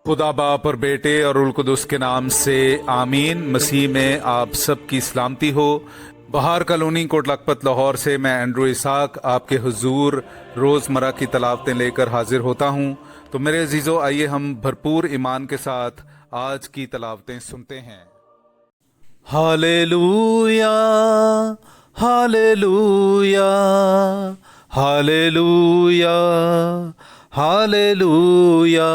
खुदा बाप और बेटे और उल कुदस के नाम से आमीन। मसीह में आप सब की सलामती हो। बहार कॉलोनी कोट लखपत लाहौर से मैं एंड्रू इसाक आपके हुजूर रोज़मर्रा की तलावतें लेकर हाजिर होता हूँ। तो मेरे अजीज़ों, आइए हम भरपूर ईमान के साथ आज की तलावतें सुनते हैं। Hallelujah, hallelujah, hallelujah, hallelujah.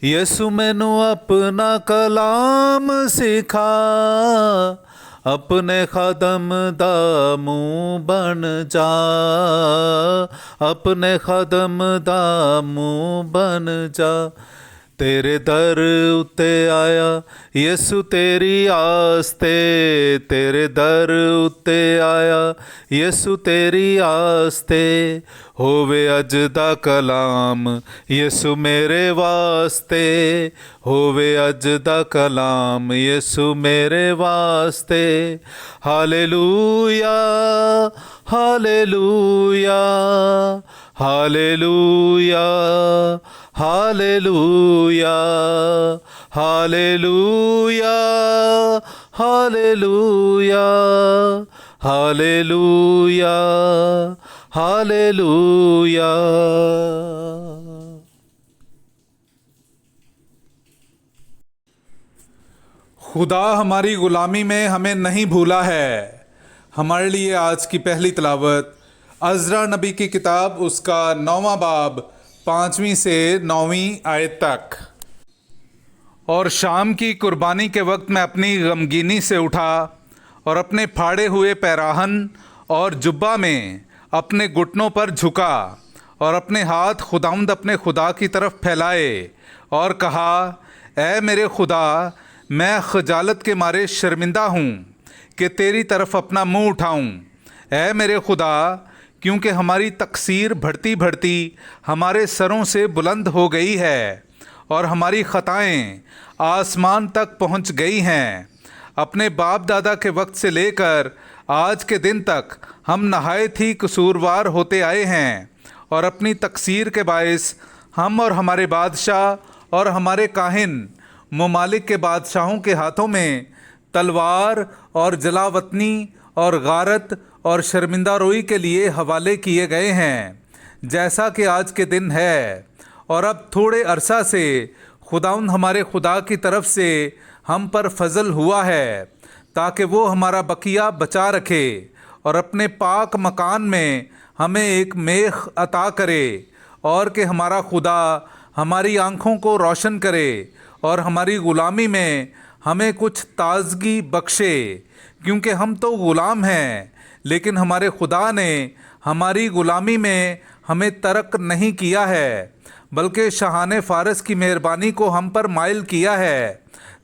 Yesu मैनू अपना कलाम सिखा, अपने खादम दा मुंह बन जा, अपने खादम दा मुंह बन जा। तेरे दर उत्ते आया यसु तेरी आस्ते, तेरे दर उत्ते आया यसु तेरी आस्ते। होवे अज दा कलाम यसु मेरे वास्ते, होवे अज दा कलाम यसु मेरे वास्ते। Hallelujah, hallelujah, hallelujah, hallelujah, hallelujah, hallelujah, hallelujah, hallelujah. खुदा हमारी गुलामी में हमें नहीं भूला है। हमारे लिए आज की पहली तलावत अज़रा नबी की किताब, उसका 9वां बाब 5वीं से 9वीं आयत तक। और शाम की कुर्बानी के वक्त मैं अपनी गमगीनी से उठा और अपने फाड़े हुए पैराहन और जुब्बा में अपने घुटनों पर झुका और अपने हाथ खुदावंद अपने खुदा की तरफ फैलाए और कहा, ऐ मेरे खुदा, मैं खजालत के मारे शर्मिंदा हूँ कि तेरी तरफ अपना मुंह उठाऊँ। ऐ मेरे खुदा, क्योंकि हमारी तकसीर बढ़ती बढ़ती हमारे सरों से बुलंद हो गई है और हमारी ख़ताएँ आसमान तक पहुँच गई हैं। अपने बाप दादा के वक्त से लेकर आज के दिन तक हम नहायत ही कसूरवार होते आए हैं और अपनी तकसीर के बायस हम और हमारे बादशाह और हमारे काहिन ममालिक के बादशाहों के हाथों में तलवार और जलावतनी और गारत और शर्मिंदा रोई के लिए हवाले किए गए हैं, जैसा कि आज के दिन है। और अब थोड़े अरसा से खुदाउंद हमारे खुदा की तरफ से हम पर फजल हुआ है, ताकि वो हमारा बकिया बचा रखे और अपने पाक मकान में हमें एक मेख अता करे, और कि हमारा खुदा हमारी आँखों को रोशन करे और हमारी ग़ुलामी में हमें कुछ ताज़गी बख्शे। क्योंकि हम तो ग़ुलाम हैं, लेकिन हमारे खुदा ने हमारी ग़ुलामी में हमें तर्क नहीं किया है, बल्कि शाहाने फ़ारस की मेहरबानी को हम पर माइल किया है,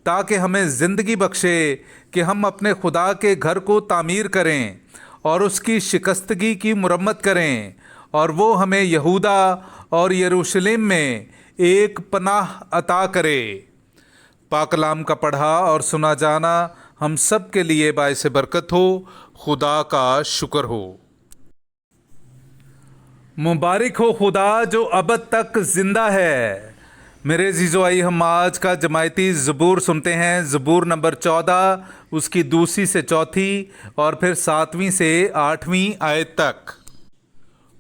ताकि हमें ज़िंदगी बख्शे कि हम अपने खुदा के घर को तामीर करें और उसकी शिकस्तगी की मुरम्मत करें, और वो हमें यहूदा और यरूशलेम में एक पनाह अता करे। पाक कलाम का पढ़ा और सुना जाना हम सब के लिए बाइस बरकत हो। खुदा का शुक्र हो। मुबारक हो खुदा जो अबद तक ज़िंदा है। मेरे अज़ीज़ों, आइए हम आज का जमायती ज़बूर सुनते हैं। ज़बूर नंबर 14, उसकी दूसरी से चौथी और फिर 7वीं से 8वीं आयत तक।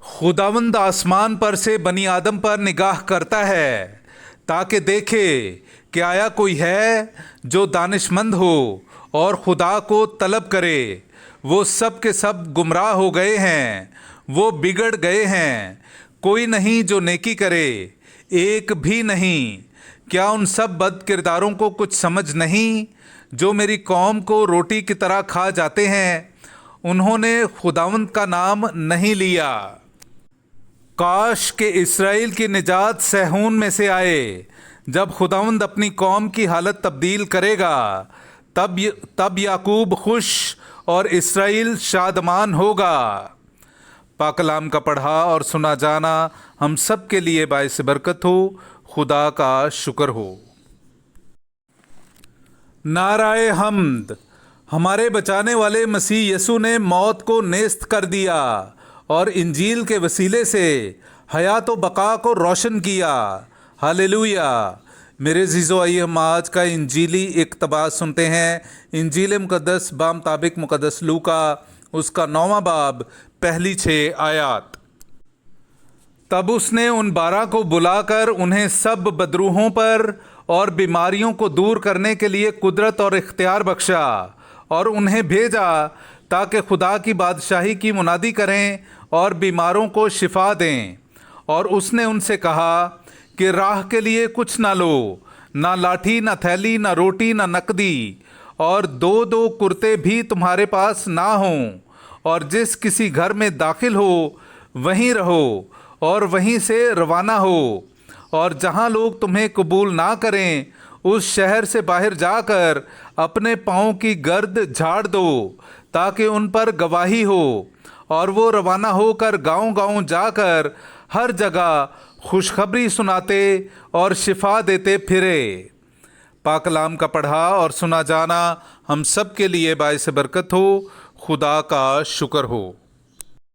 खुदावंद आसमान पर से बनी आदम पर निगाह करता है, ताकि देखे कि आया कोई है जो दानिशमंद हो और खुदा को तलब करे। वो सब के सब गुमराह हो गए हैं, वो बिगड़ गए हैं, कोई नहीं जो नेकी करे, एक भी नहीं। क्या उन सब बद किरदारों को कुछ समझ नहीं, जो मेरी कौम को रोटी की तरह खा जाते हैं? उन्होंने खुदावंद का नाम नहीं लिया। काश के इस्राएल की निजात सहून में से आए। जब खुदावंद अपनी कौम की हालत तब्दील करेगा, तब याकूब खुश और इस्राएल शादमान होगा। पाक कलाम का पढ़ा और सुना जाना हम सब के लिए बाइस बरकत हो। खुदा का शुक्र हो। नाराए हम्द। हमारे बचाने वाले मसीह यसु ने मौत को नेस्त कर दिया और इंजील के वसीले से हयात व बका को रोशन किया। हालेलुया। मेरे अजीज़ों, आइए हम आज का इंजीली इक़्तिबास सुनते हैं। इंजील मुक़द्दस बामुताबिक मुक़द्दस लूका उसका 9वां बाब पहली 6 आयात। तब उसने उन 12 को बुलाकर उन्हें सब बदरूहों पर और बीमारियों को दूर करने के लिए कुदरत और इख्तियार बख्शा और उन्हें भेजा ताकि खुदा की बादशाही की मुनादी करें और बीमारों को शिफा दें। और उसने उनसे कहा कि राह के लिए कुछ ना लो, ना लाठी, ना थैली, ना रोटी, ना नकदी, और 2-2 कुर्ते भी तुम्हारे पास ना हों। और जिस किसी घर में दाखिल हो वहीं रहो और वहीं से रवाना हो। और जहाँ लोग तुम्हें कबूल ना करें उस शहर से बाहर जाकर अपने पाँव की गर्द झाड़ दो ताकि उन पर गवाही हो। और वो रवाना होकर गांव-गांव जाकर हर जगह खुशखबरी सुनाते और शिफा देते फिरे। पाक कलाम का पढ़ा और सुना जाना हम सब के लिए बाइस बरकत हो। खुदा का शुक्र हो।